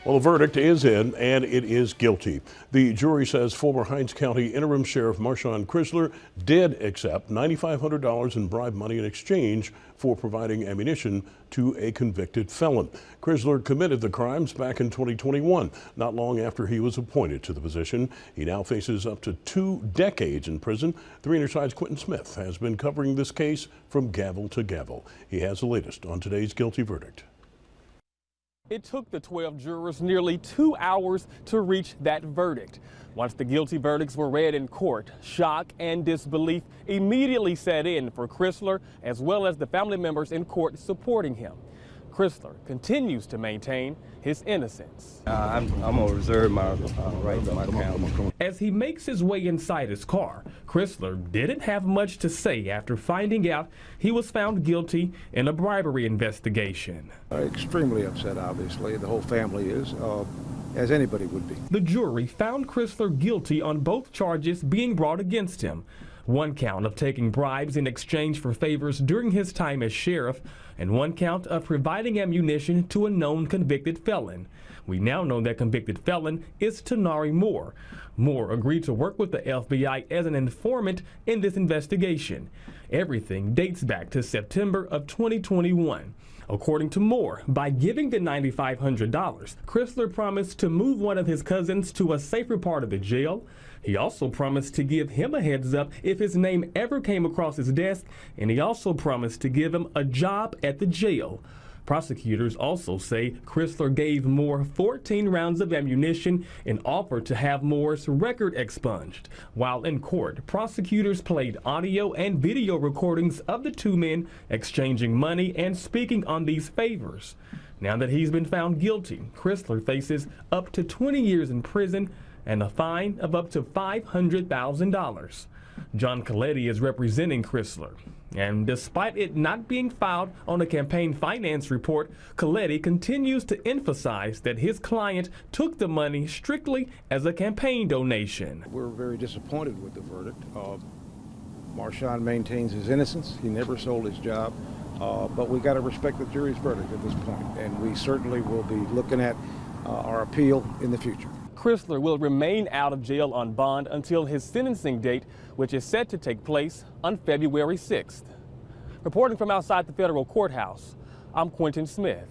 Well, the verdict is in, and it is guilty. The jury says former Hinds County Interim Sheriff Marshawn Chrysler did accept $9,500 in bribe money in exchange for providing ammunition to a convicted felon. Chrysler committed the crimes back in 2021, not long after he was appointed to the position. He now faces up to 2 decades in prison. 3 Side's Quentin Smith has been covering this case from gavel to gavel. He has the latest on today's guilty verdict. It took the 12 jurors nearly 2 hours to reach that verdict. Once the guilty verdicts were read in court, shock and disbelief immediately set in for Chrysler as well as the family members in court supporting him. Chrysler continues to maintain his innocence. I'm going to reserve my right to my counsel. As he makes his way inside his car, Chrysler didn't have much to say after finding out he was found guilty in a bribery investigation. Extremely upset, obviously. The whole family is, as anybody would be. The jury found Chrysler guilty on both charges being brought against him. 1 count of taking bribes in exchange for favors during his time as sheriff, and 1 count of providing ammunition to a known convicted felon. We now know that convicted felon is Tanari Moore. Moore agreed to work with the FBI as an informant in this investigation. Everything dates back to September of 2021. According to Moore, by giving the $9,500, Chrysler promised to move one of his cousins to a safer part of the jail. He also promised to give him a heads up if his name ever came across his desk, and he also promised to give him a job at the jail. Prosecutors also say Chrysler gave Moore 14 rounds of ammunition and offered to have Moore's record expunged. While in court, prosecutors played audio and video recordings of the 2 men exchanging money and speaking on these favors. Now that he's been found guilty, Chrysler faces up to 20 years in prison and a fine of up to $500,000. John Coletti is representing Chrysler. And despite it not being filed on a campaign finance report, Coletti continues to emphasize that his client took the money strictly as a campaign donation. We're very disappointed with the verdict. Marshawn maintains his innocence. He never sold his job. But we got to respect the jury's verdict at this point, and we certainly will be looking at our appeal in the future. Chrysler will remain out of jail on bond until his sentencing date, which is set to take place on February 6th. Reporting from outside the federal courthouse, I'm Quentin Smith.